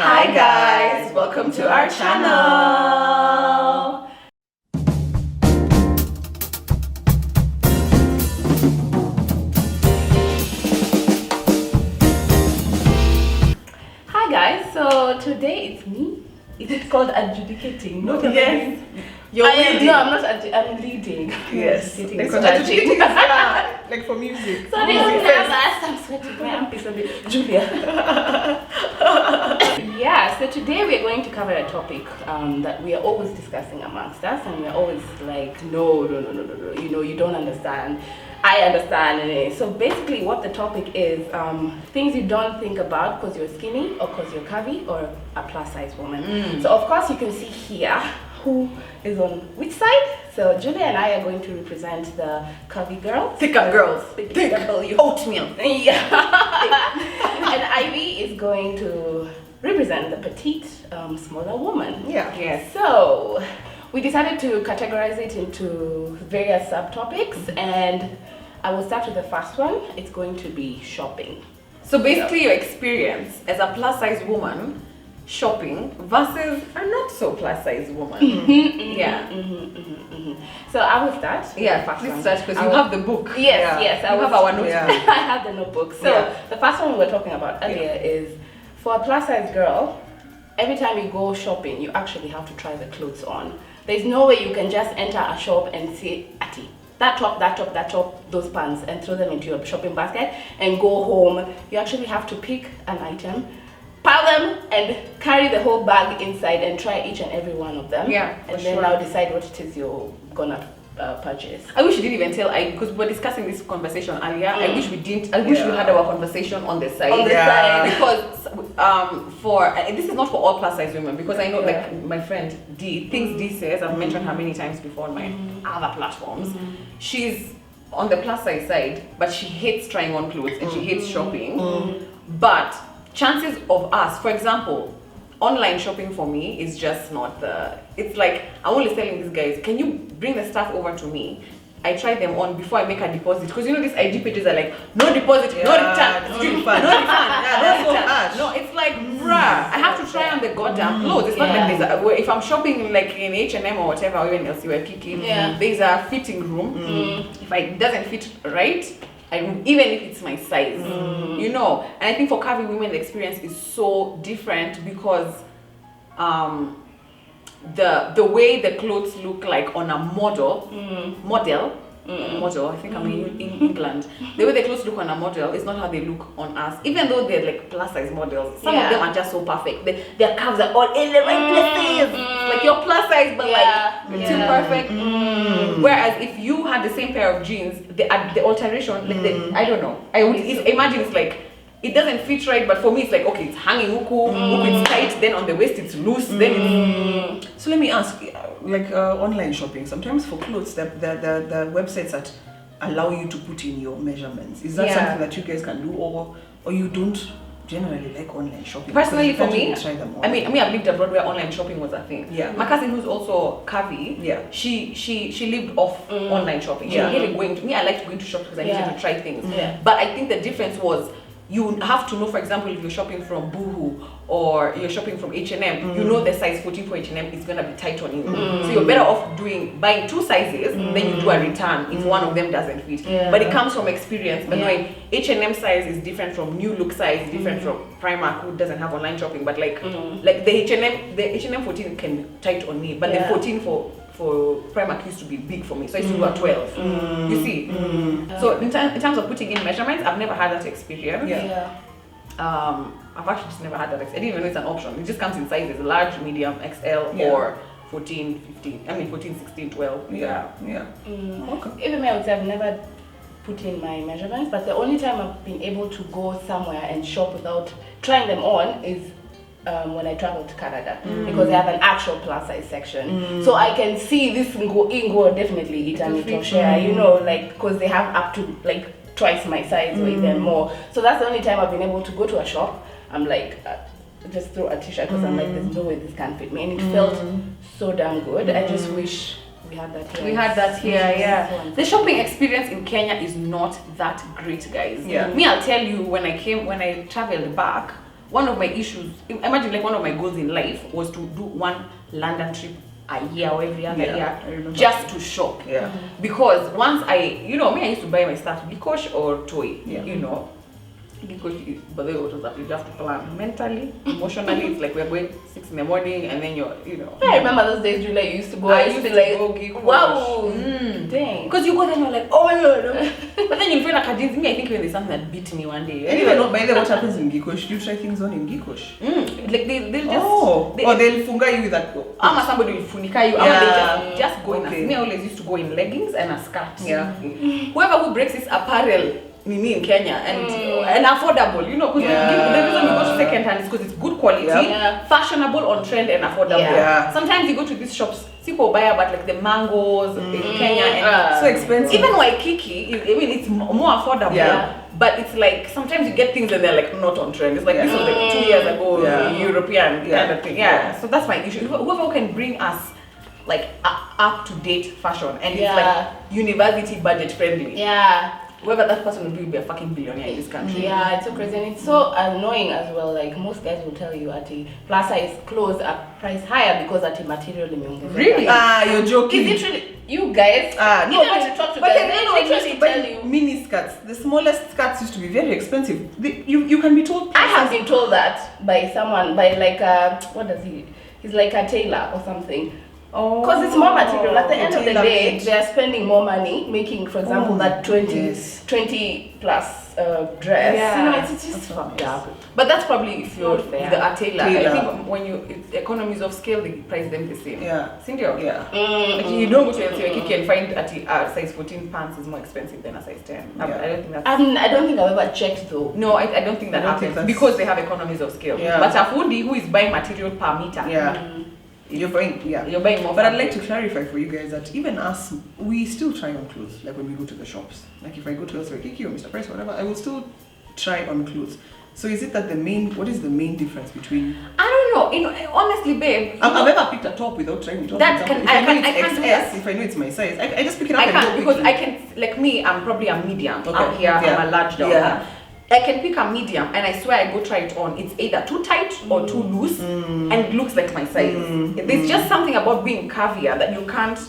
Hi guys, welcome to our channel. Hi guys, so today it's me. It's called adjudicating. No, yes. You're leading. No, I'm not. I'm leading. Yes. Adjudicating is like for music. Sorry, I'm sweating. My armpits a bit. Julia. Yeah, so today we're going to cover a topic that we are always discussing amongst us, and we're always like, no, you know, you don't understand. I understand. So basically what the topic is, things you don't think about because you're skinny or because you're curvy or a plus size woman. So of course you can see here who is on which side. So Julia and I are going to represent the curvy girls. Thicker girls. Thick Oatmeal. Yeah. And Ivy is going to represent the petite, smaller woman. Yeah. Yes. So we decided to categorize it into various subtopics, and I will start with the first one. It's going to be shopping. So basically your experience as a plus size woman shopping versus a not so plus size woman. So I will start. Yeah, please start because you have the book. Yes, I have our notebook. I have the notebook. So the first one we were talking about earlier is for a plus size girl, every time you go shopping, you actually have to try the clothes on. There's no way you can just enter a shop and say, Ati, that top, those pants, and throw them into your shopping basket and go home. You actually have to pick an item, pile them, and carry the whole bag inside and try each and every one of them. Yeah, and then now decide what it is you're gonna purchase. I wish you didn't even tell because we were discussing this conversation earlier. I wish we didn't. I wish we had our conversation on the side. Because this is not for all plus size women, because I know like my friend D, things D says, I've mentioned her many times before on my other platforms. She's on the plus size side, but she hates trying on clothes and she hates shopping. But chances of us, for example, online shopping for me is just not it's like I'm only telling these guys, can you bring the stuff over to me? I try them on before I make a deposit, because you know these IG pages are like no deposit, no return, no refund. No, it's like bruh, I have to try on the goddamn clothes. It's not like there's if I'm shopping like in H&M or whatever, or even LCYPK, there's a fitting room. If it doesn't fit right, even if it's my size, you know. And I think for curvy women the experience is so different because the way the clothes look like on a model, I think I'm in England. The way the clothes look on a model is not how they look on us, even though they're like plus size models. Some of them are just so perfect. Their curves are all in the right places. Like you're plus size but like too perfect. Whereas if you had the same pair of jeans, the alteration, like I don't know. I would imagine it's like it doesn't fit right, but for me it's like okay, it's hanging uku it's tight, then on the waist it's loose, then it's... So let me ask, like online shopping, sometimes for clothes, the websites that allow you to put in your measurements, is that something that you guys can do, or you don't generally like online shopping? Personally for me, try them I mean I've lived abroad where online shopping was a thing. My cousin who's also curvy, she lived off online shopping. She hated going to me. I liked going to shop because I needed to try things. But I think the difference was you have to know, for example, if you're shopping from Boohoo or you're shopping from H&M, you know the size 14 for H&M is going to be tight on you. So you're better off buying two sizes, then you do a return if one of them doesn't fit. But it comes from experience. But knowing H&M size is different from New Look size, different from Primark, who doesn't have online shopping. But like the H&M 14 can be tight on me, but the 14 for Primark used to be big for me, so I used to do a 12. You see? So in terms of putting in measurements, I've never had that experience. I've actually just never had that experience. I didn't even know it's an option. It just comes in sizes: large, medium, XL, or 14, 15. I mean 14, 16, 12. Okay. Even me, I would say I've never put in my measurements, but the only time I've been able to go somewhere and shop without trying them on is when I traveled to Canada, because they have an actual plus size section, so I can see this Ingo definitely share, you know, like because they have up to like twice my size or even more. So that's the only time I've been able to go to a shop. I'm like just throw a t-shirt because I'm like, there's no way this can fit me, and it felt so damn good. I just wish we had that here. We had that here, The shopping experience in Kenya is not that great, guys. Me, I'll tell you, when I traveled back, one of my issues, imagine like one of my goals in life was to do one London trip a year or every other year just to shop. Yeah. Because once I used to buy my stuff Gikosh or Toy, Gikosh, but then you have to plan mentally, emotionally. It's like we're going 6 in the morning and then I remember those days, Julia, you used to go. I used to go Gikosh. Wow. Dang. Because you go there and you're like, oh my god. But then you feel like I think when there's something that beat me one day. And even by the way, what happens in Gikosh? Do you try things on in Gikosh? Like they'll just they'll funga you with that. Somebody will funika you. They just go in. Me, I always used to go in leggings and a skirt. Yeah. Whoever who breaks his apparel in Kenya and affordable, because the reason you go to second hand is because it's good quality, fashionable, on trend, and affordable. Yeah. Sometimes you go to these shops, people buy about like the mangoes in Kenya and so expensive. Even Waikiki, it's more affordable. Yeah. But it's like sometimes you get things and they're like not on trend. It's like this was like 2 years ago, European kind of thing. Yeah. So that's my issue. Whoever can bring us like up to date fashion and it's like university budget friendly. Yeah. Whoever that person will be a fucking billionaire in this country. Yeah, it's so crazy and it's so annoying as well. Like most guys will tell you at plus size clothes are priced higher because at material imeongezeka. Really? You're joking. Is it really you guys? No, but talk to but guys. they literally tell you. Mini skirts. The smallest skirts used to be very expensive. You can be told. I have been told that by someone, by like what does he? He's like a tailor or something. Because it's more material. At the end of the day, they are spending more money making, for example, that 20 plus dress. Yeah. It's just fucked up. But that's probably if you're Not fair. a tailor. I think when it's economies of scale, they price them the same. Yeah. Sindio? Yeah. Like you don't go to Shikie and find a size 14 pants is more expensive than a size 10. I don't think that's... I don't think I've ever checked though. No, I don't think that happens because they have economies of scale. Yeah. But a foodie who is buying material per meter. Yeah. You're buying more. But I'd like to clarify for you guys that even us, we still try on clothes. Like when we go to the shops, like if I go to Shikie or Mr. Price or whatever, I will still try on clothes. So is it that what is the main difference between? I don't know. Honestly, babe, I've never picked a top without trying it on. That if I know it's my size, I just pick it up. I can't because I can. Like me, I'm probably a medium. Okay. Up here, I'm a large down. Yeah. I can pick a medium and I swear I go try it on. It's either too tight or too loose and it looks like my size. There's just something about being curvier that you can't,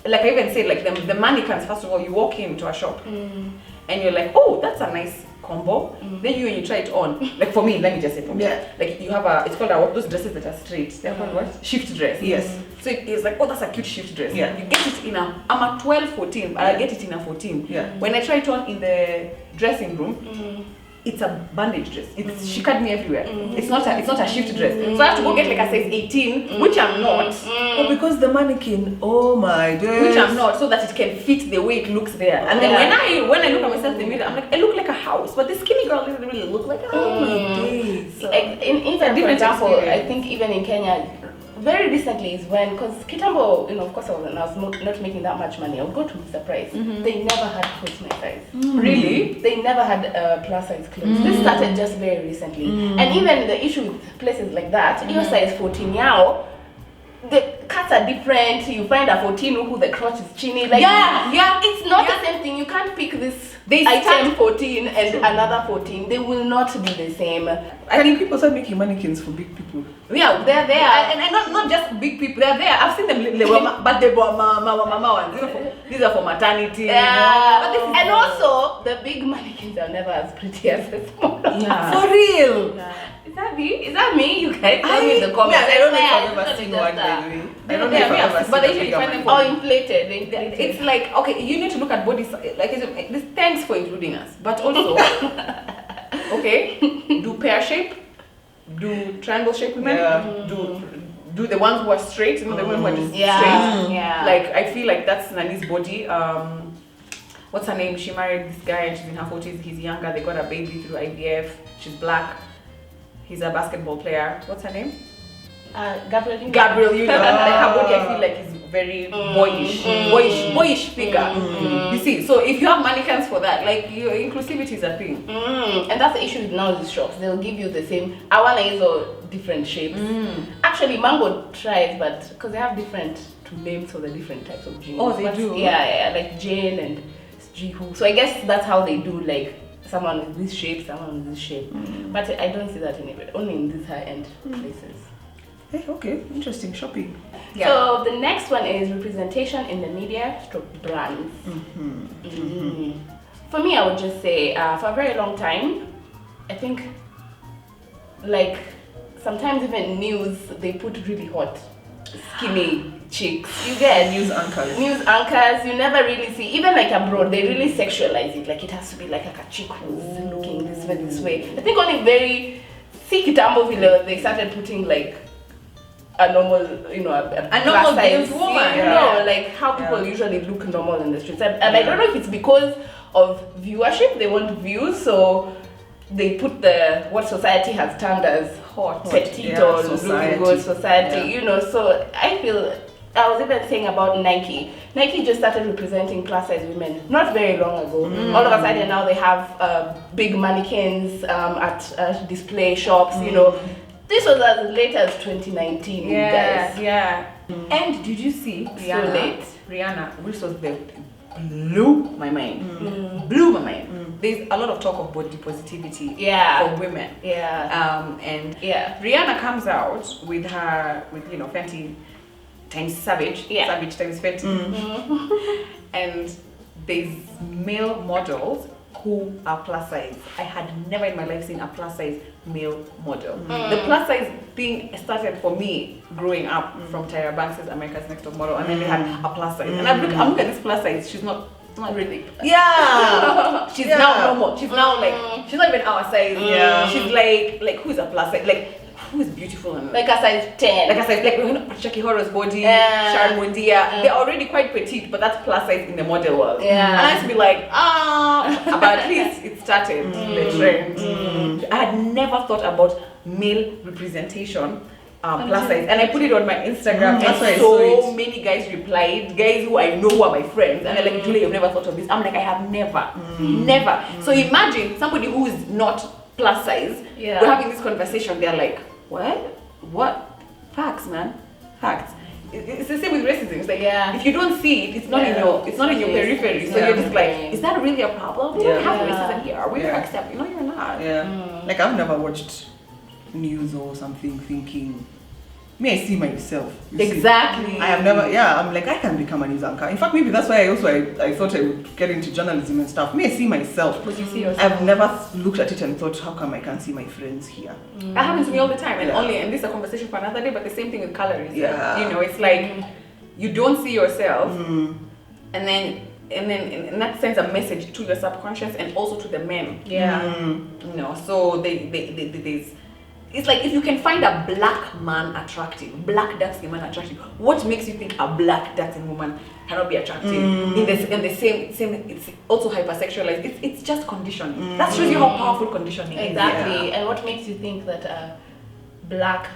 like I even said, like the mannequins, first of all, you walk into a shop and you're like, oh, that's a nice combo. Then when you try it on, like for me, let me just say for me, like you have it's called those dresses that are straight. They're called what? Shift dress. Yes. So it's like, oh, that's a cute shift dress. Yeah. You get it in I'm a 12, 14, but I get it in a 14. Yeah. When I try it on in the dressing room, it's a bandage dress. It's she cut me everywhere. It's not a shift dress. So I have to go get like a size 18, which I'm not. Oh, because the mannequin. Oh my days. Which I'm not, so that it can fit the way it looks there. And then when I look at myself in the mirror, I'm like, I look like a house, but the skinny girl doesn't really look like a house. Oh my days. So, for example, I think even in Kenya, very recently is when, because Kitambo, of course I was not making that much money. I would go to Mr. Price. They never had clothes my size. Really? They never had plus size clothes. This started just very recently. And even the issue with places like that, your size 14 now, the cuts are different. You find a 14 who the crotch is chiny. Like it's not the same thing. You can't pick this item 14 and another 14. They will not be the same. I think people start making mannequins for big people. Yeah, they're there, and not just big people. They're there. I've seen them, but they were mama ones. These are for maternity. Yeah, and also the big mannequins are never as pretty as the small ones. Yeah. For real. Yeah. Is that me? You guys tell me in the comments. I don't know if I've ever seen one, by the way. I don't know if I've ever seen. But they usually find them for inflated. It's like, okay, you need to look at body size. Like, thanks for including us, but also, okay, do pear shape, do triangle shape women, do the ones who are straight, the ones who are just straight. Yeah. Like, I feel like that's Nani's body. What's her name? She married this guy and she's in her 40s. He's younger. They got a baby through IVF. She's black. He's a basketball player. What's her name? Gabriel. Like her body, I feel like is very boyish figure. You see, so if you have mannequins for that, like your inclusivity is a thing. And that's the issue with now these shops. They'll give you the same. I want to different shapes. Actually, Mango tries, but because they have different names for the different types of jeans. Oh, they do. Yeah, like Jane and Jihu. So I guess that's how they do like someone with this shape, someone with this shape. But I don't see that only in these high-end places. Hey, okay, interesting shopping. Yeah. So the next one is representation in the media stroke brands. For me, I would just say for a very long time, I think like sometimes even news, they put really hot, skinny chicks. You get News anchors. You never really see, even like abroad, they really sexualize it. Like it has to be like a chick who's looking this way. I think only very thick Tambo Villa, they started putting like a normal, a normal size woman. like how people usually look normal in the streets. And I don't know if it's because of viewership, they want views, so they put what society has termed as hot, petite or looking good society, so I feel, I was even saying about Nike just started representing plus size women not very long ago. All of a sudden now they have big mannequins at display shops, This was as late as 2019, guys. Yeah. And did you see So late. Rihanna, which was blew my mind. Blew my mind. There's a lot of talk of body positivity for women. And Rihanna comes out with Fenty times Savage. Savage times Fenty. And there's male models who are plus size. I had never in my life seen a plus size male model. The plus size thing started for me growing up from Tyra Banks' America's Next Top Model, and then they had a plus size. And I'm looking at this plus size, she's not really. Yeah! She's now normal. She's now like, she's not even our size. She's like who's a plus size? Like, who is beautiful and like a size 10, like Shikie Horror's body, Sharon Mundia, they're already quite petite, but that's plus size in the model world. And I used to be like, but at least it started the trend. I had never thought about male representation plus size, and I put it on my Instagram, and so many guys replied, guys who I know who are my friends, and they're like, Julie, you've never thought of this. I'm like, I have never. So imagine somebody who is not plus size, we're having this conversation, they're like, what? Facts, man. Facts. It's the same with racism. It's like, if you don't see it, it's not in your periphery. So you're just like, is that really a problem? We don't have racism here. Are we accepting? No, you're not. Like I've never watched news or something thinking, I see myself. Exactly. I have never, I'm like, I can become a news anchor. In fact, maybe that's why I thought I would get into journalism and stuff. I see myself. Because you see yourself. I've never looked at it and thought, how come I can't see my friends here? That happens to me all the time. And this is a conversation for another day, but the same thing with calories. It's like, you don't see yourself, and then in that sense a message to your subconscious and also to the men. So there's, it's like if you can find a black man attractive, black dark skin man attractive, what makes you think a black dark skin woman cannot be attractive? In the same, it's also hypersexualized. It's just conditioning. That shows you how powerful conditioning is. Exactly. And what makes you think that a black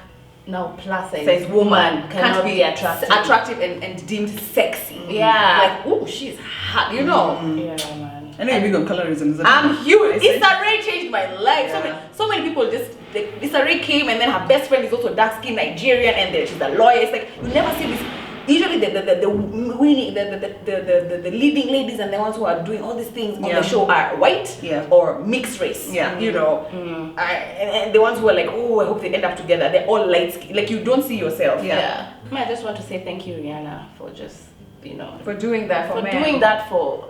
now plus size woman cannot be attractive and deemed sexy? Like, oh, she's hot, Yeah, man. I know you're big on colorism. I'm huge. Issa Rae changed my life. So many people just, Issa Rae came, and then her best friend is also dark skinned Nigerian, and then she's a lawyer. It's like, you never see this. Usually the winning, the leading ladies and the ones who are doing all these things on the show are white or mixed race. And the ones who are like, oh, I hope they end up together, they're all light skinned. Like, you don't see yourself. I just want to say thank you, Rihanna, for just, for doing that for men. doing that for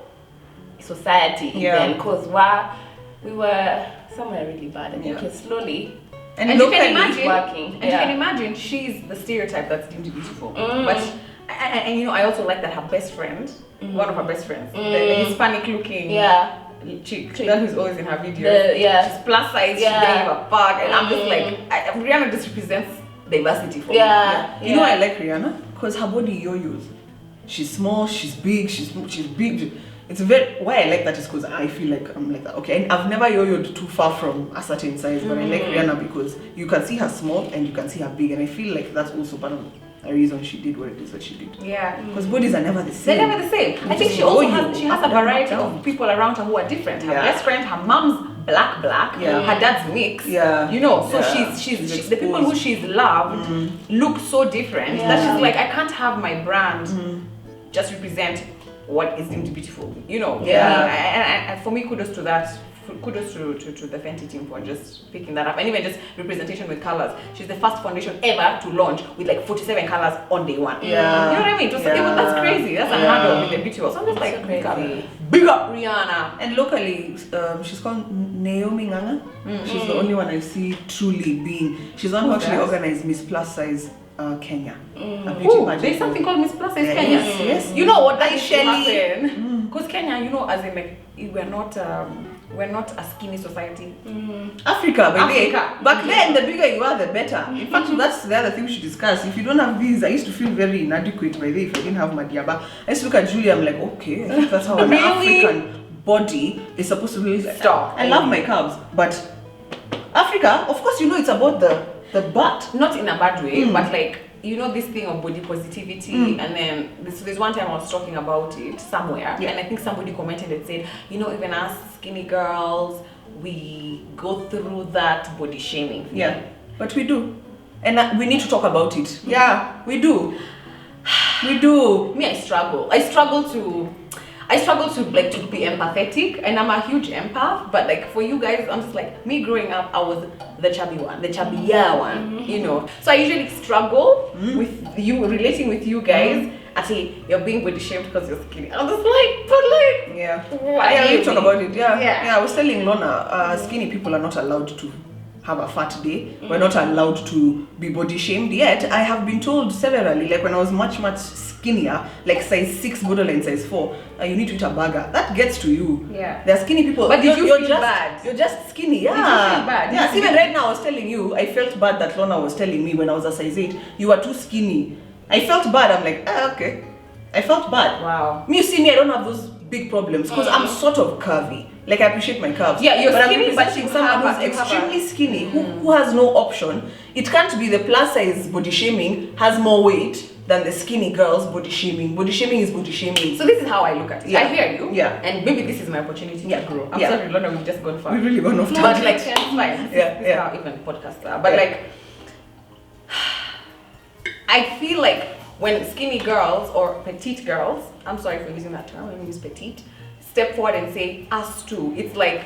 society. Because we were somewhere really bad. I think it's slowly. And you can imagine, working. And you can imagine, she's the stereotype that's deemed beautiful. But I also like that her best friend, one of her best friends, the Hispanic looking chick, that who's always in her videos. She's plus size. She doesn't give a fuck, and I'm just like, Rihanna just represents diversity for me. You know, I like Rihanna because her body yo-yos. She's small, she's big, she's big. It's why I like that is because I feel like I'm like that. Okay, and I've never yo-yoed too far from a certain size, but I like Rihanna because you can see her small and you can see her big, and I feel like that's also part of the reason she did what it is that she did. Because bodies are never the same. They're never the same. I think she also has a variety of people around her who are different. Her best friend, her mom's black, her dad's mixed. So she's the people who she's loved look so different that she's like, I can't have my brand just represent what is deemed beautiful, and for me, kudos to that kudos to the Fenty team for just picking that up, and even just representation with colors. She's the first foundation ever to launch with like 47 colors on day one. Yeah. You know what I mean? That's crazy. That's a handle with the beauty world. So I'm just like, big up Rihanna. And locally, she's called Naomi Nganga. She's the only one I see truly being. She's one who actually organized Miss Plus Size Kenya. There's something called Miss Plus Size Kenya. Yes. You know what? That is happen. Because Kenya, you know, as in like we're not a skinny society. Africa, back then, the bigger you are, the better. In fact, that's the other thing we should discuss. If you don't have these, I used to feel very inadequate by the if I didn't have Madiaba. I used to look at Julia, I'm like, okay, I think that's how an African body is supposed to be. Stop. I love my calves, but Africa, of course, you know, it's about the butt. Not in a bad way, but like, you know, this thing of body positivity, and then there's one time I was talking about it somewhere, and I think somebody commented and said, you know, even us skinny girls, we go through that body shaming thing. Yeah, but we do, and we need to talk about it. Yeah, we do. We do. Me, I struggle to like to be empathetic, and I'm a huge empath, but like for you guys, I'm just like, me growing up, I was the chubby one, the chubbier one, you know. So I usually struggle with you, relating with you guys. Actually, you're being body shamed because you're skinny. I'm just like, but like, why? We talk about it. Yeah. I was telling Lorna, skinny people are not allowed to have a fat day. We're not allowed to be body shamed yet. I have been told severally, like when I was much skinnier, like size 6, borderline size 4, you need to eat a burger. That gets to you. Yeah. There are skinny people. But you're just bad? You're just skinny. Yeah. Did you feel bad? Yes, even right now I was telling you, I felt bad that Lorna was telling me when I was a size 8, you are too skinny. I felt bad. I'm like, okay. I felt bad. Wow. Me, you see me, I don't have those big problems because I'm sort of curvy. Like I appreciate my curves. Yeah, you're skinny, I'm but representing someone who's extremely skinny, who has no option. It can't be the plus size body shaming has more weight than the skinny girls body shaming. Body shaming is body shaming. So this is how I look at it. Yeah. I hear you. Yeah. And maybe this is my opportunity to grow. I'm sorry, Lorna, we've just gone far. We've really gone off But topic. like, it's fine. This is how even podcasts are. But like, I feel like when skinny girls or petite girls, I'm sorry for using that term, let me use petite, step forward and say us too, it's like,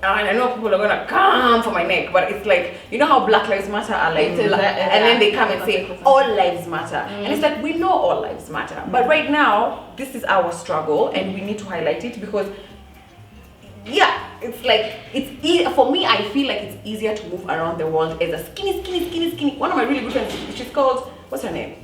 and I know people are gonna come for my neck, but it's like, you know how Black Lives Matter are like, and then they come and say all lives matter, and it's like, we know all lives matter, but right now this is our struggle and we need to highlight it because it's like, for me, I feel like it's easier to move around the world as a skinny. One of my really good friends, she's called, what's her name?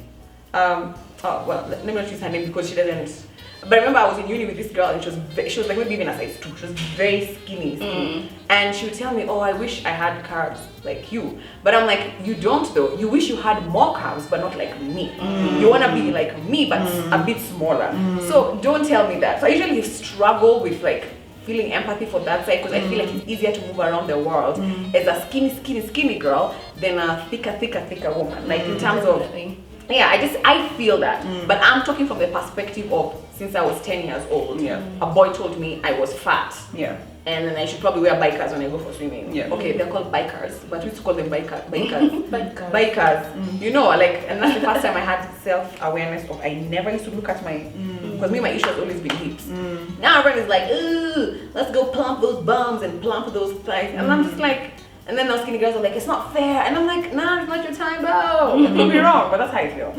Let me not use her name because she doesn't. But I remember I was in uni with this girl and she was like maybe even a size 2. She was very skinny. And she would tell me, oh, I wish I had carbs like you. But I'm like, you don't though. You wish you had more carbs but not like me. You want to be like me but a bit smaller. So don't tell me that. So I usually struggle with like feeling empathy for that side because I feel like it's easier to move around the world as a skinny girl than a thicker woman. Like in terms of I feel that. But I'm talking from the perspective of since I was 10 years old. A boy told me I was fat. And then I should probably wear bikers when I go for swimming. Okay, they're called bikers, but we used to call them bikers. You know, like, and that's the first time I had self-awareness of I never used to look at my, because my issue has always been hips. Now everyone is like, ooh, let's go plump those bums and plump those thighs. And I'm just like, and then those skinny girls are like, it's not fair. And I'm like, nah, it's not your time, bro. I could be wrong, but that's how I feel.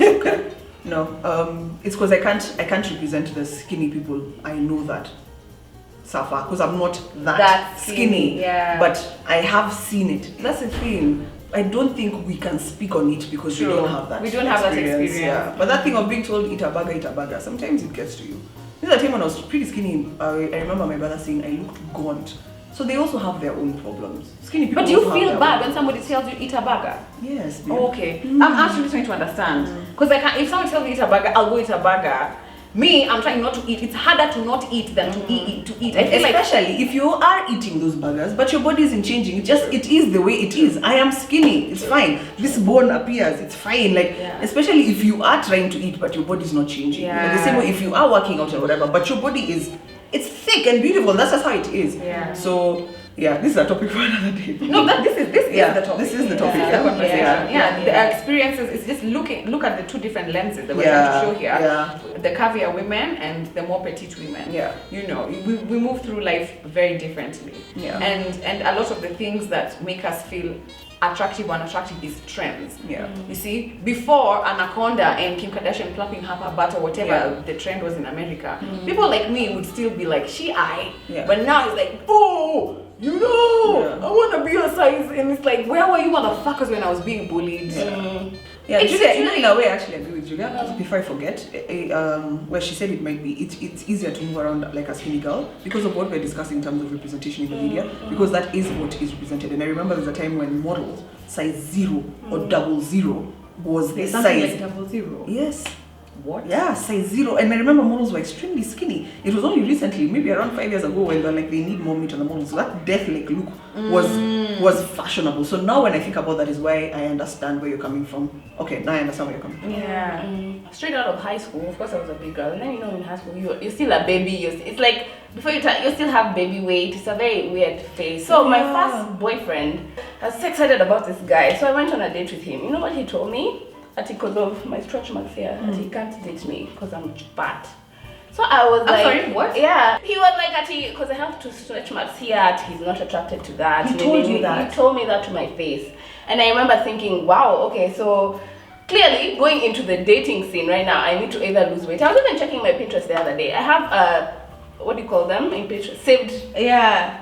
Okay. No, it's because I can't represent the skinny people. I know that suffer because I'm not that skinny. But I have seen it. That's the thing. I don't think we can speak on it because we don't have that. We don't have that experience. But that thing of being told eat a burger, sometimes it gets to you. This is a time when I was pretty skinny. I remember my brother saying I looked gaunt. So they also have their own problems. Skinny people. But do you feel bad when somebody tells you eat a burger? Yes. Oh, okay. I'm actually trying to understand. Because if someone tells me eat a burger, I'll go eat a burger. Me, I'm trying not to eat. It's harder to not eat than to eat. I feel especially if you are eating those burgers, but your body isn't changing. It is the way it is. I am skinny. It's fine. This bone appears. It's fine. Like especially if you are trying to eat, but your body is not changing. Like the same way if you are working out or whatever, but your body is. It's thick and beautiful. That's just how it is. Yeah. So Yeah, this is a topic for another day. No, this is the topic. This is the topic. The conversation. Yeah. The experiences is just look at the two different lenses that we're trying to show here. Yeah. The caviar women and the more petite women. Yeah. You know, we move through life very differently. Yeah. And a lot of the things that make us feel attractive or unattractive is trends. Yeah. You see, before Anaconda and Kim Kardashian clapping her butt or whatever the trend was in America, people like me would still be like, Yeah. But now it's like, oh, you know, I want to be your size. And it's like, where were you motherfuckers when I was being bullied? Yeah, It's Julia, really- in a way, I actually agree with Julia. Just before I forget, where she said it's easier to move around like a skinny girl because of what we're discussing in terms of representation in the media, because that is what is represented. And I remember there's a time when models size 0 or 00 was the There's something size. like 00. Yes. What? Yeah, size 0. And I remember models were extremely skinny. It was only recently, maybe around 5 years ago, when they're like they need more meat on the models. So that death like look was fashionable. So now when I think about that is why I understand where you're coming from. Okay, now I understand where you're coming from. Yeah. Straight out of high school, of course I was a big girl. And then you know in high school you're still a baby. It's like before you still have baby weight. It's a very weird phase. So my first boyfriend, I was so excited about this guy. So I went on a date with him. You know what he told me? That because of my stretch marks here, that he can't date me because I'm fat. So I was like, sorry, what? Yeah, he was like, because I have two stretch marks here, he's not attracted to that. He told you that? He told me that to my face. And I remember thinking, wow, okay, so clearly going into the dating scene right now, I need to either lose weight. I was even checking my Pinterest the other day. I have what do you call them in Pinterest? Saved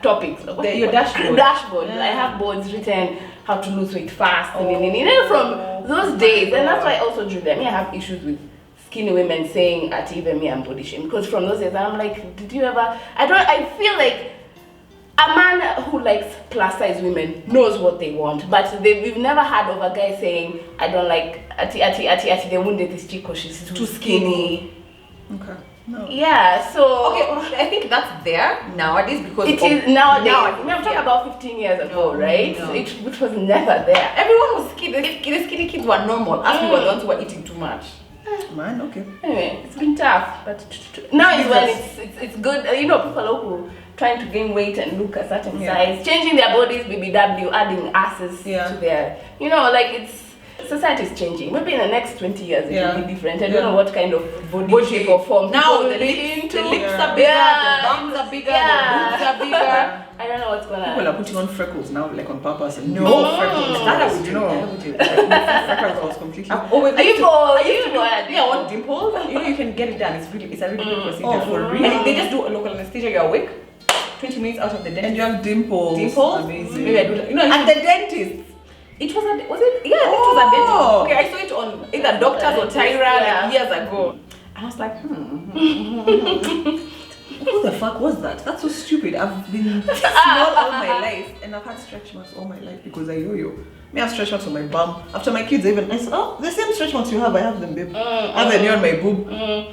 topics. Your dashboard. Dashboard. I have boards written how to lose weight fast. From those days. And that's why also Julia, I have issues with skinny women saying at even me I'm body shame, because from those days I'm like, did you ever? I feel like a man who likes plus size women knows what they want, but we've never heard of a guy saying I don't like ati they won't date this chick because she's too skinny. Okay. No. Yeah, so Okay, I think that's there nowadays because it is nowadays. I'm talking yeah. about 15 years ago, right? No. Which was never there. Everyone was skinny. The skinny kids were normal. Us we were the ones who were eating too much. Man, okay. Anyway, it's been tough, but now is when it's good. You know, people who trying to gain weight and look a certain size, changing their bodies, BBW, adding asses to their, you know, like society is changing. Maybe in the next 20 years it will be different. I don't know what kind of body shape or form now people the will be lips into. are bigger, the bums are bigger, the boobs are bigger. I don't know what's gonna. People are putting on freckles now, like on purpose. And freckles. That I would do. know. Freckles was completely. I've always Are you for? yeah, I want dimples. You know, you can get it done. It's a really good procedure. Oh, for real? And they just do a local anesthesia. You're awake. 20 minutes out of the dentist. And you have dimples. Dimples? Amazing. Maybe I do that. You know, At the dentist. it was it? Yeah, I think it was a dentist. Okay, I saw it on either Doctors or Tyra like years ago. And I was like, Who the fuck was that? That's so stupid. I've been small all my life and I've had stretch marks all my life because I yo-yo. Me have stretch marks on my bum. After my kids even, I said, oh, the same stretch marks you have, I have them, babe. I have them here on my boob.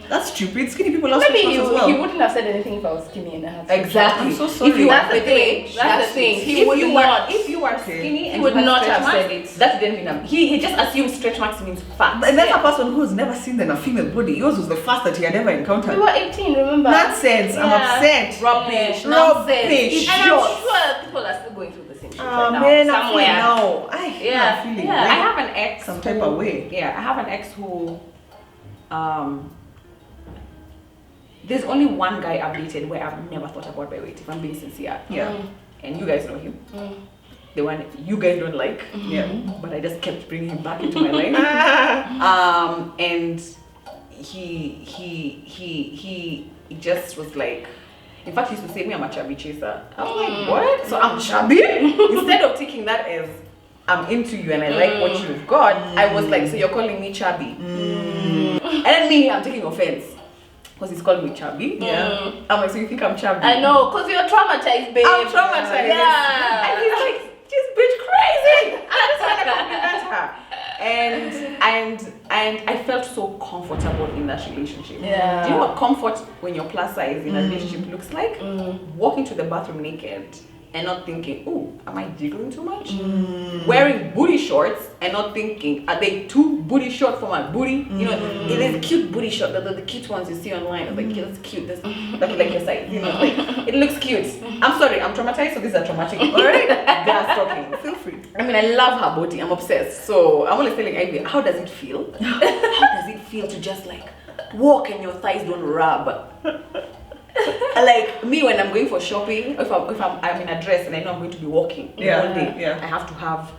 That's stupid. Skinny people have stretch Maybe marks as well. he wouldn't have said anything if I was skinny and I had exactly. I'm so sorry. If you That's are the thing. That's the thing. If you are skinny and He would you not stretch have marks, said it. that didn't mean he just assumed stretch marks means fat. And that's a person who's never seen a female body. Yours was the first that he had ever encountered. We were 18, remember? Nonsense. I'm upset. Rubbish. Rubbish. And I'm sure people are still going through the same shit right now. Man, Somewhere. I'm feeling I way have an ex some type of way. Yeah, I have an ex who there's only one guy I've dated where I've never thought about my weight, if I'm being sincere. Yeah. And you guys know him. The one you guys don't like. Yeah. But I just kept bringing him back into my life. And he just was like, in fact, he used to say me I'm a chubby chaser. I was like, what? So I'm chubby? Instead of taking that as I'm into you and I like what you've got, I was like, so you're calling me chubby? And then me, I'm taking offense. Because he's calling me chubby. Yeah. I'm like, so you think I'm chubby? I know, because you're traumatized, babe. I'm traumatized. Yeah. And he's like, this bitch crazy. I just want to compliment her. And I felt so comfortable in that relationship. Yeah. Do you know what comfort when you're plus size in a relationship looks like? Walking to the bathroom naked and not thinking, "Ooh, am I jiggling too much?" Wearing booty shorts and not thinking, "Are they too booty short for my booty?" You know, it is cute booty short. The cute ones you see online. It's like, yeah, that's cute. That's like your size. You know, like, it looks cute. I'm sorry, I'm traumatized, so these are traumatic. Alright, glass talking. Feel free. I mean, I love her body. I'm obsessed. So I'm only telling Ivy, how does it feel? How does it feel to just like walk and your thighs don't rub? Like me, when I'm going for shopping, if I'm in a dress and I know I'm going to be walking all day, I have to have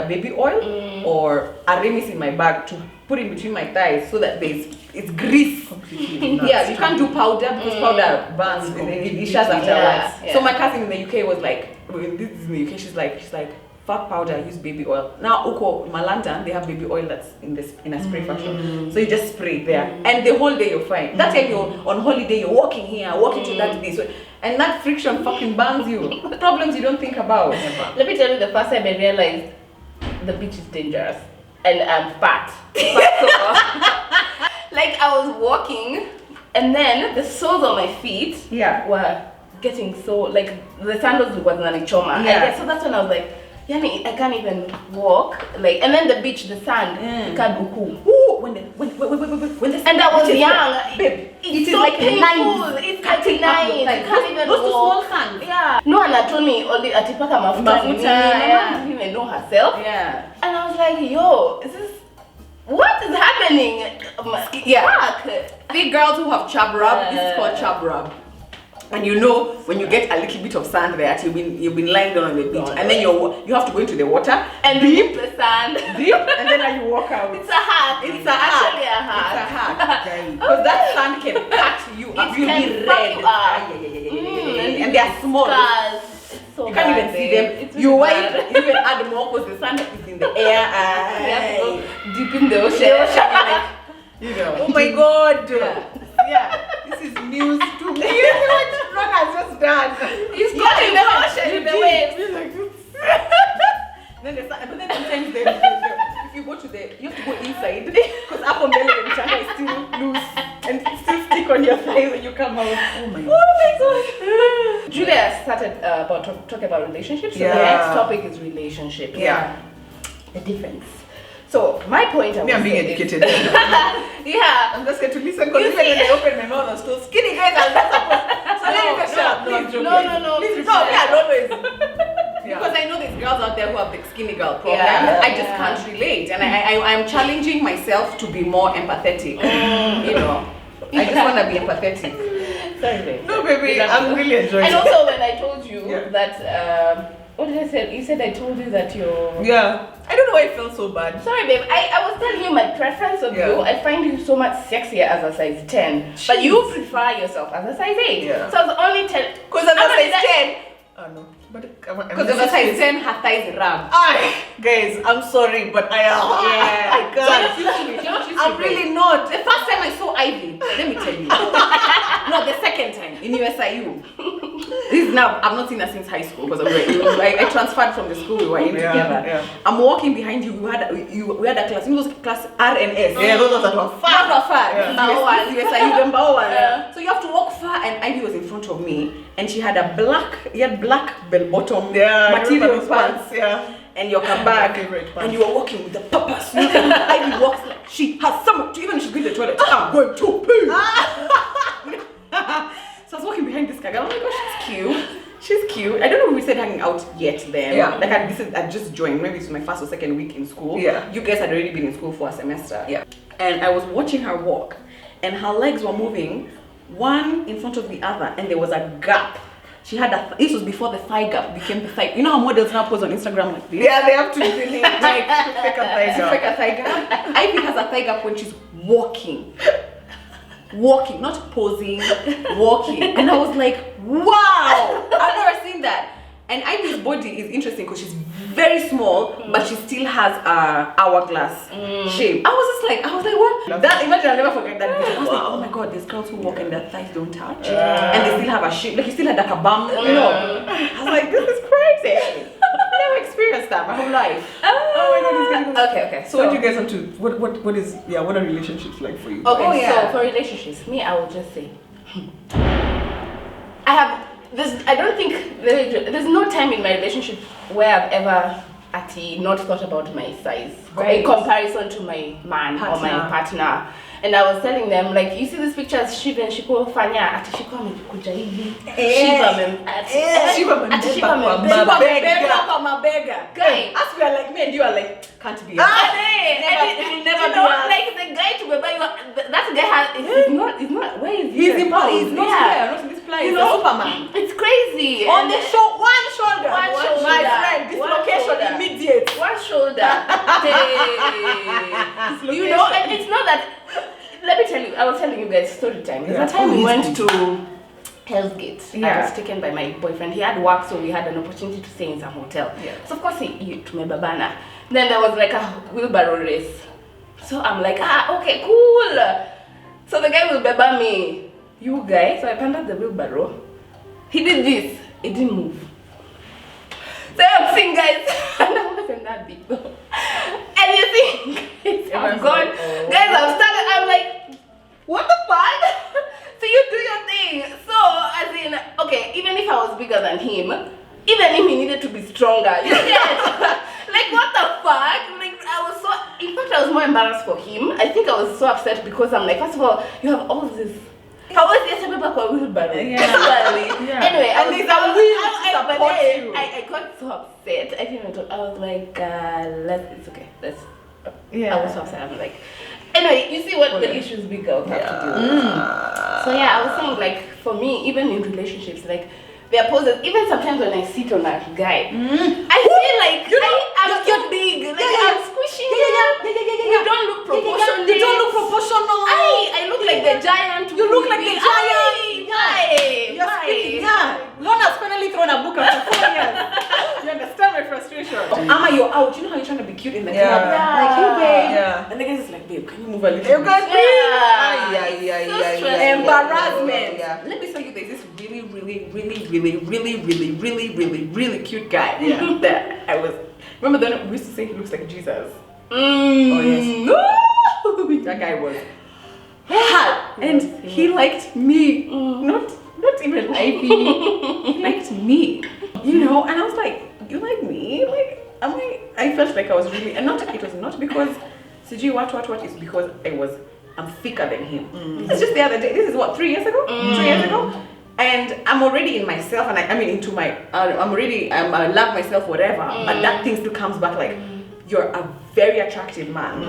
baby oil or a remis in my bag to put in between my thighs so that it's grease. Completely. Yeah, you can't do powder because powder burns and it shuts afterwards. Yeah. So my cousin in the UK was like, when this is in the UK, she's like, fuck powder, use baby oil. Now Uko, London, they have baby oil that's in a spray fashion. So you just spray it there, and the whole day you're fine. That time you're on holiday, you're walking here, walking to that this way, and that friction fucking burns you. Problems you don't think about. Let me tell you, the first time I realized the beach is dangerous, and I'm fat. Like I was walking, and then the soles of my feet were getting so, like the sandals was like choma. So that's when I was like, I can't even walk. Like, and then the beach, the sand, kaduku. When the and I was young, babe. It's so like painful. It's like 9. You can't even walk. Small sands. Yeah. No one had told me only atipaka mafuta. My mom didn't even know herself. Yeah. And I was like, yo, what is happening? Yeah. Big girls who have chub rub. This is called chub rub. And you know, when you get a little bit of sand there, you've been lying down on the beach, and then you have to go into the water and dip the sand, and then you walk out. It's a hack. It's actually a hack. It's a hack. Because that sand can cut you up. You'll be red. And they are small. So you can't even see them. You wipe, you even add more because the sand is in the air. You have to go deep in the ocean. You know. Oh my god. Yeah, this is news to me. You know what Ron has just done. He's got in the ocean, in the waves. But then sometimes if you go to you have to go inside because up on belly and chaka is still loose and it still stick on your face when you come out. Oh my god. Julia started talking about relationships. So the next topic is relationship. Yeah. The difference. So my point, I'm being educated. I'm just going to listen because even when I open my mouth, I'm still skinny girls. I'm not supposed. So let me just shut up. No. Please no, always. Because I know there's girls out there who have the skinny girl problem. I just can't relate, and I'm challenging myself to be more empathetic. You know, I just want to be empathetic. Sorry, babe. No, baby, I'm really enjoying it. And also, when I told you that, what did I say? You said I told you that you're. Yeah. I don't know why I felt so bad. Sorry, babe. I was telling you my preference of you. I find you so much sexier as a size 10. Jeez. But you prefer yourself as a size 8. Yeah. So I was only telling. Because as a size 10. Oh no. Because as a size 10, her thighs rub. Guys, I'm sorry, but I can't. I'm really not. The first time I saw Ivy, let me tell you. No, the second time in USIU. This is now, I've not seen her since high school because I transferred from the school we were in together. Yeah. I'm walking behind you. We had a class. It was class R and S. Yeah, those that were far. USIU number 1. So you have to walk far, and Ivy was in front of me, and she had black bell bottom material pants. And your bag, and you were walking with the purpose. Ivy walks like she has some. Even if she's going to the toilet, I'm going to poo. So I was walking behind this guy. I'm like, oh, she's cute. I don't know if we said hanging out yet then. Like I just joined. Maybe it's my first or second week in school. You guys had already been in school for a semester. And I was watching her walk, and her legs were moving one in front of the other, and there was a gap. She had this was before the thigh gap became the thigh. You know how models now pose on Instagram like this? Yeah, they have to really like to fake a thigh gap. Fake a thigh gap. Ivy has a thigh gap when she's walking, not posing, walking. And I was like, wow, I've never seen that. And Ivy's body is interesting because she's very small, but she still has a hourglass shape. I was like, what? That imagine I'll never forget that video. I was like, oh my god, there's girls who walk and their thighs don't touch, and they still have a shape. Like you still had like a bum. I was like, this is crazy. I've never experienced that my whole life. Oh my god, it's gonna go. Okay. So what do you guys want to? What are relationships like for you? Okay, so for relationships, me, I will just say, I have I don't think there's no time in my relationship where I've ever not thought about my size in comparison to my man or my partner. And I was telling them, like, you see these pictures, Shiva and Shiko fanya, ati Shiko amekuja hivi, Shiva amebeba mabega. Guy, as we are like, me and you are like, can't be. Never be. Like the guy to beba, that guy has, it's not, where is he? He's in not here, not in this place. You know, Superman. It's crazy. On the one shoulder. My friend, dislocation immediate. One shoulder. You know, and it's not that. Let me tell you, I was telling you guys story time. There's a time we went to Hell's Gate. I was taken by my boyfriend. He had work, so we had an opportunity to stay in some hotel. So of course he tumebabana. Then there was like a wheelbarrow race. So I'm like, okay, cool. So the guy will beba me. You guy. So I panted the wheelbarrow. He did this. It didn't move. So I'm seeing guys, and I wasn't that big though. And you see, I'm gone. Guys, I've started, I'm like, what the fuck? So you do your thing. So, as in, okay, even if I was bigger than him, even if he needed to be stronger, you get? Like, what the fuck? Like, I was so, in fact, I was more embarrassed for him. I think I was so upset because I'm like, first of all, you have all this. How was the paper for wheelbarrow? Anyway, and there's a wheel to support you. I got so upset. I was like, it's okay. I was so upset. I'm like, anyway, you see what the issues big girls have to do. So yeah, I was saying, like, for me, even in relationships, like, there are poses. Even sometimes when I sit on a guy, I feel like I'm too big. Like I'm squishing. You don't look proportional. You don't look proportional. I look like the giant. You look like the giant. You're speaking. Lorna's finally thrown a book after 4 years. You understand my frustration? Ama, you're out. You know how you're trying to be cute in the club? Like, hey, babe. And the guy's just like, babe, can you move a little bit? You guys, embarrassment. Let me tell you, there's this really cute guy that I was. Remember then we used to say he looks like Jesus. Oh yes. That guy was hot, and he liked me. Not even like me. He liked me. You know, and I was like, you like me? Like, I felt like I was really, and it was not because CG what is because I'm thicker than him. This is just the other day. This is what, 3 years ago? 3 years ago. And I'm already in myself, and I love myself, whatever. But that thing still comes back like, you're a very attractive man.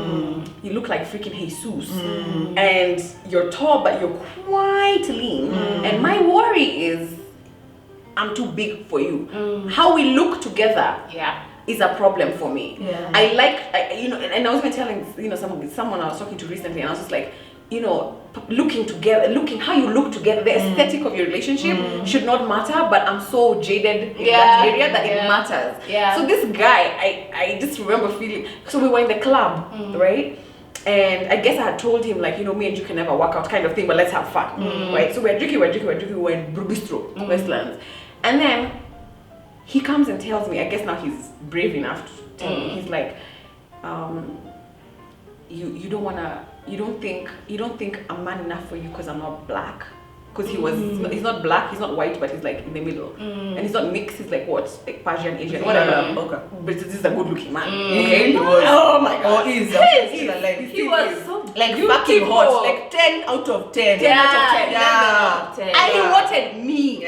You look like freaking Jesus. And you're tall, but you're quite lean. And my worry is, I'm too big for you. How we look together is a problem for me. I like, you know, and I was even telling, you know, someone I was talking to recently, and I was just like, you know, how you look together, the aesthetic of your relationship should not matter, but I'm so jaded in that area that it matters. So this guy, I just remember feeling, so we were in the club, right? And I guess I had told him, like, you know, me and you can never work out kind of thing, but let's have fun, right? So we're drinking, we were in Bistro, Westlands. And then he comes and tells me, I guess now he's brave enough to tell me, he's like, you don't think I'm man enough for you because I'm not black, because he's not black, he's not white, but he's like in the middle, and he's not mixed, he's like what, like Persian, Asian, whatever. Okay, but this is a good looking man. Okay, he was, oh my god, he was so like fucking hot, like 10 out of 10. 10 out of 10. And he wanted me.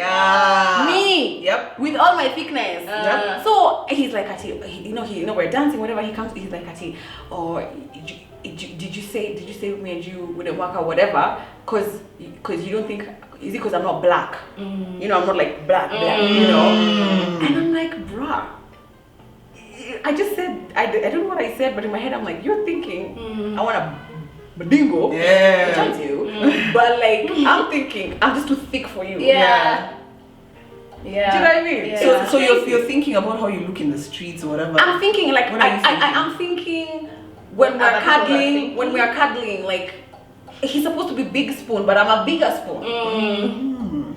Me. Yep. With all my thickness. Yep. So he's like, Ati, you know, we're dancing, whatever. He comes, he's like, Ati, or did you say me and you wouldn't work out, whatever? Cause you don't think, is it because I'm not black? You know, I'm not like black, you know. And I'm like, bruh. I just said, I don't know what I said, but in my head I'm like, you're thinking I want a badingo, which I do, but like I'm thinking I'm just too thick for you. Do you know what I mean? So you're thinking about how you look in the streets or whatever. I'm thinking like I'm thinking when we're cuddling, like he's supposed to be big spoon, but I'm a bigger spoon.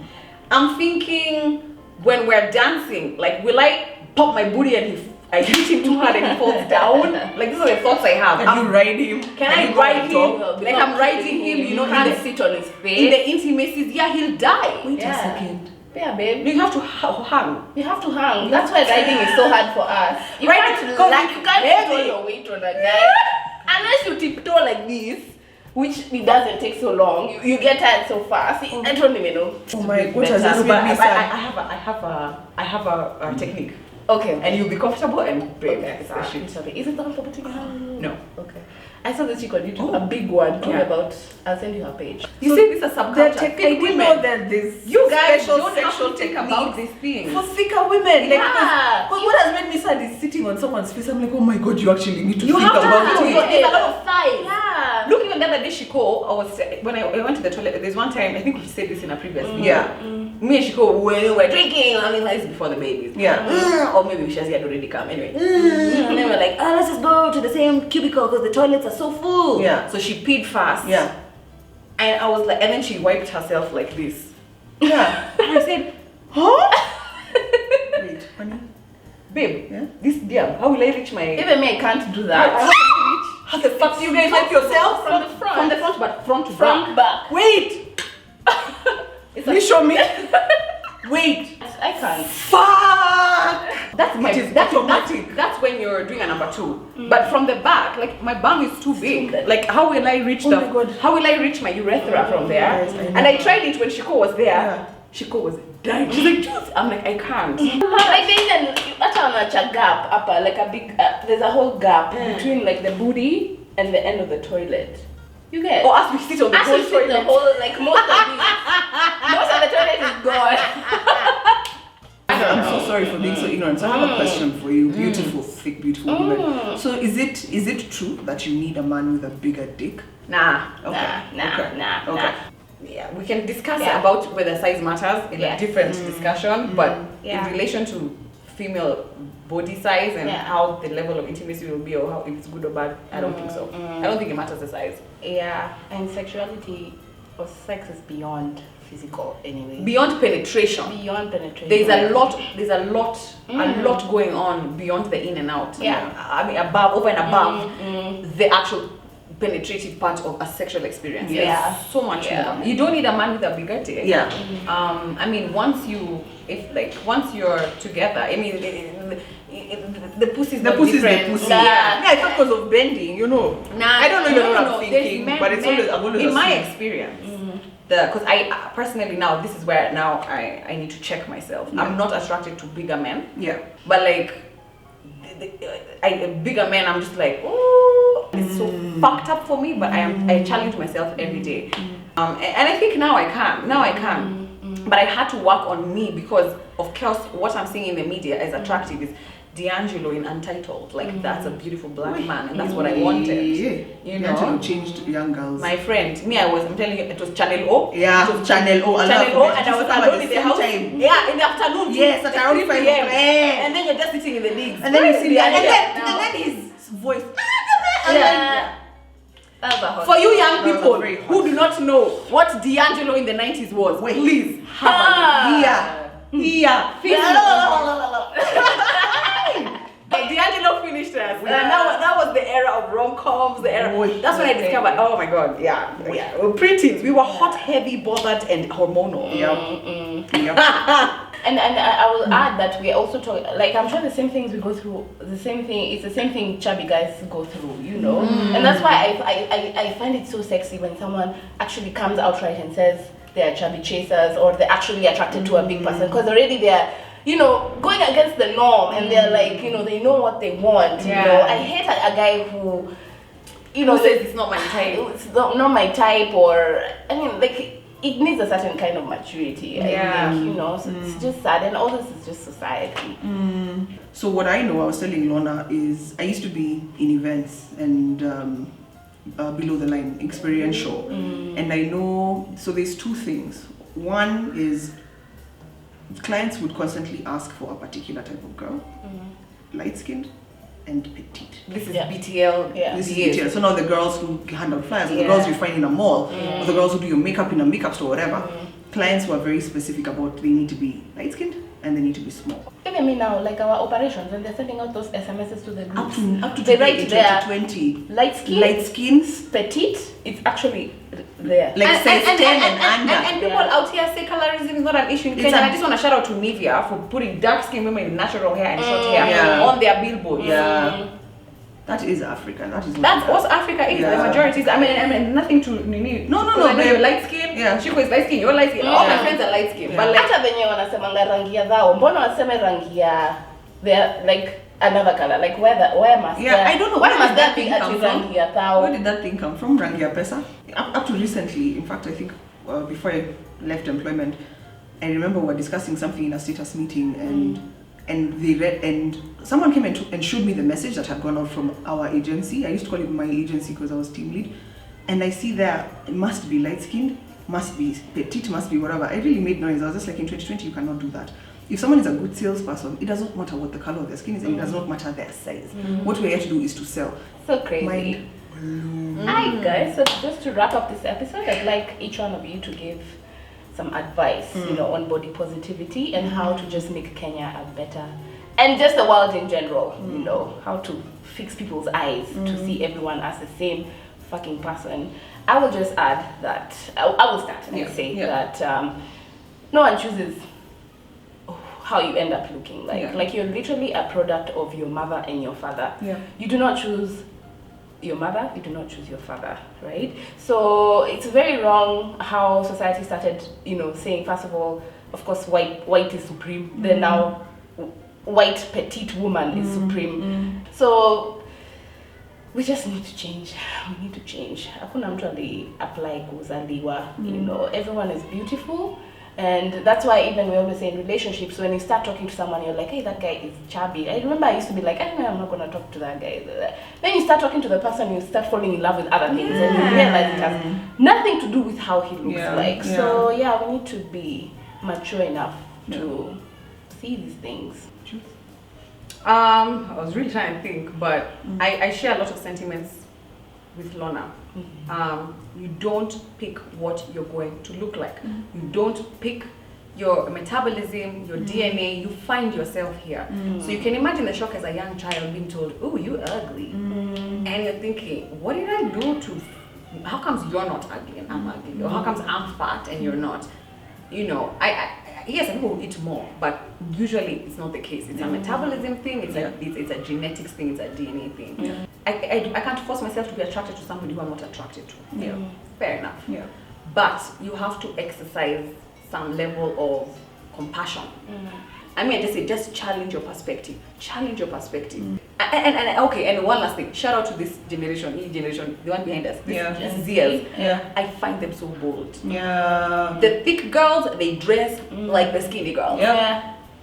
I'm thinking when we're dancing, like will I pop my booty and I hit him too hard and he falls down? Like these are the thoughts I have. Can you ride him? Can I ride him? Like I'm riding him, you know, can't sit on his face. In the intimacies, he'll die. Wait a second. Yeah, babe. You have to hang. You have to hang. That's why riding is so hard for us. You Right, can't because like you can't heavy. control your weight on a guy unless you tiptoe like this, which it doesn't take so long. You get tired so fast. I don't even know. Oh my God, Better. has this But made me sad? I have a technique, Okay. and you'll be comfortable and brave. Okay, Especially. sorry. Is it the one for putting your hand? No. Okay. I saw this chick on YouTube, a big one, talking Yeah. about. I'll send you her page. You So see, this is a The subculture. technique, Thick we women. know that this You guys special don't sexual have to think technique about these things. for thicker women. Like, Yeah. because what has made me sad is sitting on someone's face. I'm like, oh my God, you actually need to You think have to about think it. about it. There's a lot of size. Yeah. Look, even the other day, Shiko, when I went to the toilet, there's one time, I think we said this in a previous video. Yeah. Me and Shiko, when we were drinking, I mean, this is before the babies. Yeah. Or maybe Shazi had already come. Anyway. And then we're like, oh, let's just go to the same cubicle because the toilets are so full. Yeah. So she peed fast. Yeah. And I was like, and then she wiped herself like this. Yeah. And I said, Wait, honey. babe, Yeah? this damn, how will I reach my... Even me, I can't do I that. have to reach... How the fuck do you guys help yourself? From the front. From the front, but front to From back. back. Wait! It's Please show me. Wait. I can't. Fuck! That's my It is that's automatic. That's when you're doing a number 2. But from the back, like my bum is too big. Like how will I reach Oh my God. how will I reach my urethra from there? Yes, I know. And I tried it when Shiko was there. Yeah. Shiko was dying. She's like, Juice. I'm like, I can't. Like then that's how much a gap upper, like a big. There's a whole gap between like the booty and the end of the toilet. You get? Or as we sit on the As whole you sit the toilet. whole like most of the toilet is gone. I'm so sorry for being so ignorant. So I have a question for you, beautiful, thick, beautiful woman. So is it true that you need a man with a bigger dick? Nah. Okay. Nah. Okay. Yeah, we can discuss Yeah. about whether size matters in Yeah. a different discussion, but Yeah. in relation to female body size and Yeah. how the level of intimacy will be or how if it's good or bad, I don't think so. I don't think it matters the size. Yeah, and sexuality or sex is beyond physical anyway. Beyond penetration, Beyond penetration. there's a lot going on beyond the in and out. Yeah. I mean over and above the actual penetrative part of a sexual experience. Yeah. There's so much Yeah. more. You don't need a man with a bigger dick. Yeah. I mean, once you're together, I mean, the pussy is The not pussy is the different. pussy. Yeah. Yeah, it's not because of bending, you know. Nah, I don't know if I'm there's thinking, but it's always I've always in my assumed. experience. Because I personally now this is where now I need to check myself. Yeah. I'm not attracted to bigger men, Yeah. but like bigger men, I'm just like, oh, it's so fucked up for me. But I challenge myself every day, and I think now I can. But I had to work on me because of course what I'm seeing in the media as attractive is D'Angelo in Untitled. Like that's a beautiful black man, and that's what I wanted. You know, D'Angelo changed young girls. my friend, I'm telling you, it was Channel O. Yeah, It was Channel O, I love Channel O, it. and I was Just alone at in the the same house. time. Yeah, in the afternoon. Yes, at around 3 5 p.m. p.m. And then you're just sitting in the leagues. And then you see Yeah, and then his voice. Yeah. That's a hot For you young That was people very hot. who do not know what D'Angelo in the 90s was, Wait. please have D'Angelo finished us. And that was the era of rom-coms, the era. Wait. That's when I discovered, oh my god, yeah. We were pretty. We were hot, heavy, bothered, and hormonal. And I will add that we also talk, like I'm sure the same things we go through, it's the same thing chubby guys go through, you know. And that's why I find it so sexy when someone actually comes outright and says they are chubby chasers or they're actually attracted to a big person, because already they're, you know, going against the norm, and they're like, you know, they know what they want. Yeah. You know, I hate a guy who, you know, Who says it's not my type? It's not my type, or I mean, like. It needs a certain kind of maturity, I think, you know, so it's just sad, and all this is just society. So what I know, I was telling Lorna, is I used to be in events and below the line, experiential. And I know, so there's two things. One is clients would constantly ask for a particular type of girl, light-skinned and petite. This is Yeah. BTL. Yeah. This is Yes. detail. So now the girls who hand out flyers, or the Yeah. girls you find in a mall, or the girls who do your makeup in a makeup store, whatever. Clients were very specific about they need to be light-skinned and they need to be small. Even me now, like our operations, when they're sending out those SMSs to the Up groups, to they today write in there, 2020. light skin, Light skins. petite, it's actually there. Like size 10 and under. And people out here say colorism is not an issue in Kenya. I just want to shout out to Nivea for putting dark skinned women with natural hair and short hair on their billboards. Yeah. That is Africa. That is That's what Africa is. The majority is. I mean, nothing to No. I know you're light skin. Yeah. Shiko is light skin. You're light skin. All my friends are light skin. But like, hata venye wanasemanga rangi ya dhao, mbona waseme rangi ya they're like another color? Like where must I don't know. Where must that thing be come actually from? rangi ya dhao? Where did that thing come from? Rangia Pesa? Up to recently, in fact, I think before I left employment, I remember we were discussing something in a status meeting, and they read, and someone came and showed me the message that had gone out from our agency. I used to call it my agency because I was team lead, and I see there it must be light skinned, must be petite, must be whatever. I really made noise. I was just like, in 2020 you cannot do that. If someone is a good salesperson, it does not matter what the color of their skin is, and it does not matter their size. What we're here to do is to sell. So crazy. Hi guys, so just to wrap up this episode, I'd like each one of you to give some advice, on body positivity and how to just make Kenya a better, and just the world in general, how to fix people's eyes to see everyone as the same fucking person. I will just add that, I will start and say that no one chooses how you end up looking like. Like you're literally a product of your mother and your father. You do not choose your mother, you do not choose your father, right? So it's very wrong how society started, saying, first of all, of course, white is supreme. Then now, white petite woman is supreme. So we just need to change. We need to change. Hakuna mtu apply kuzaliwa. Everyone is beautiful. And that's why even we always say in relationships, when you start talking to someone, you're like, hey, that guy is chubby. I remember I used to be like, I'm not going to talk to that guy. Then you start talking to the person, you start falling in love with other things, and you realize it has nothing to do with how he looks like. So we need to be mature enough to see these things. I was really trying to think, but I share a lot of sentiments with Lorna. You don't pick what you're going to look like. You don't pick your metabolism, your DNA. You find yourself here. So you can imagine the shock as a young child being told, oh, you're ugly. And you're thinking, what did I do to, how comes you're not ugly and I'm ugly? Or how comes I'm fat and you're not? Yes, people will eat more, but usually it's not the case. It's a metabolism thing, it's a genetics thing, it's a DNA thing. I can't force myself to be attracted to somebody who I'm not attracted to. Fair enough. But you have to exercise some level of compassion. I mean, I just say, just challenge your perspective. Challenge your perspective. And one last thing. Shout out to this generation, the one behind us. This ZLs. I find them so bold. The thick girls, they dress like the skinny girls.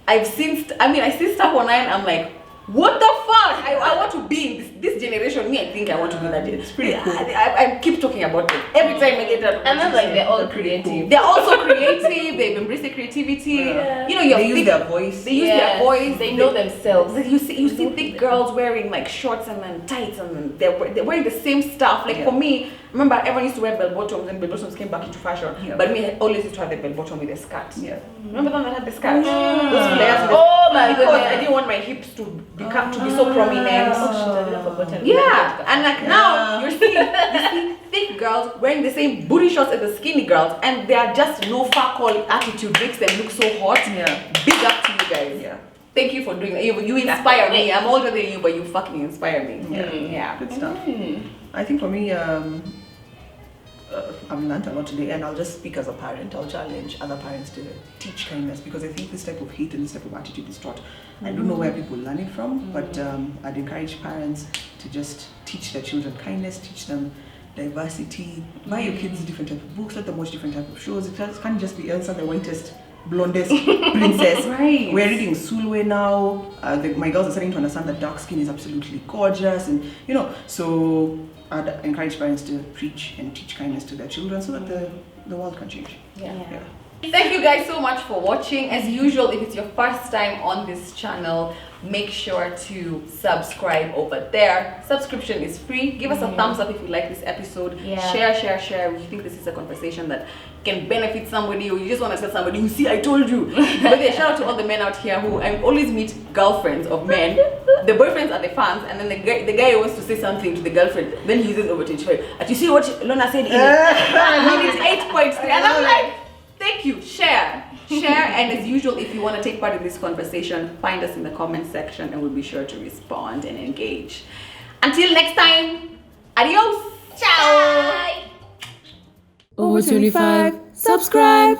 I see stuff online, I'm like, what the fuck? I want to be in this generation. I think I want to be that. It's pretty cool. I keep talking about it every time I get that. And then they're all creative. Cool. They're also creative. They've embraced the creativity. They use their voice. They use their voice. They know themselves. You see thick girls wearing like shorts and then tights, and then they're wearing the same stuff. Like for me, remember everyone used to wear bell bottoms, and bell bottoms came back into fashion. But me, I always used to have the bell bottom with a skirt. Remember the one that had the skirt? Those flares. Oh my because goodness. I didn't want my hips to become to be so prominent. Forgotten. And like now you see thick girls wearing the same booty shorts as the skinny girls, and they are just no fuck all attitude makes them look so hot. Big up to you guys. Thank you for doing that. You inspire me. I'm older than you, but you fucking inspire me. Good stuff. I think for me, I've learned a lot today, and I'll just speak as a parent. I'll challenge other parents to teach kindness, because I think this type of hate and this type of attitude is taught. I don't know where people learn it from, but I'd encourage parents to just teach their children kindness, teach them diversity, buy your kids different type of books, let them watch different type of shows. It can't just be Elsa, the whitest, blondest princess. We're reading Sulwe now. My girls are starting to understand that dark skin is absolutely gorgeous, and so I'd encourage parents to preach and teach kindness to their children so that the world can change. Thank you guys so much for watching. As usual, if it's your first time on this channel, make sure to subscribe over there. Subscription is free. Give us a thumbs up if you like this episode. Share if you think this is a conversation that can benefit somebody, or you just want to tell somebody, you see, I told you. But yeah, shout out to all the men out here who I always meet girlfriends of men. The boyfriends are the fans, and then the guy wants to say something to the girlfriend, then he uses over 25. And you see what Lorna said in it? 8.3. And I'm like, thank you. Share, and as usual, if you want to take part in this conversation, find us in the comment section and we'll be sure to respond and engage. Until next time, adios. Ciao. Over 25, subscribe.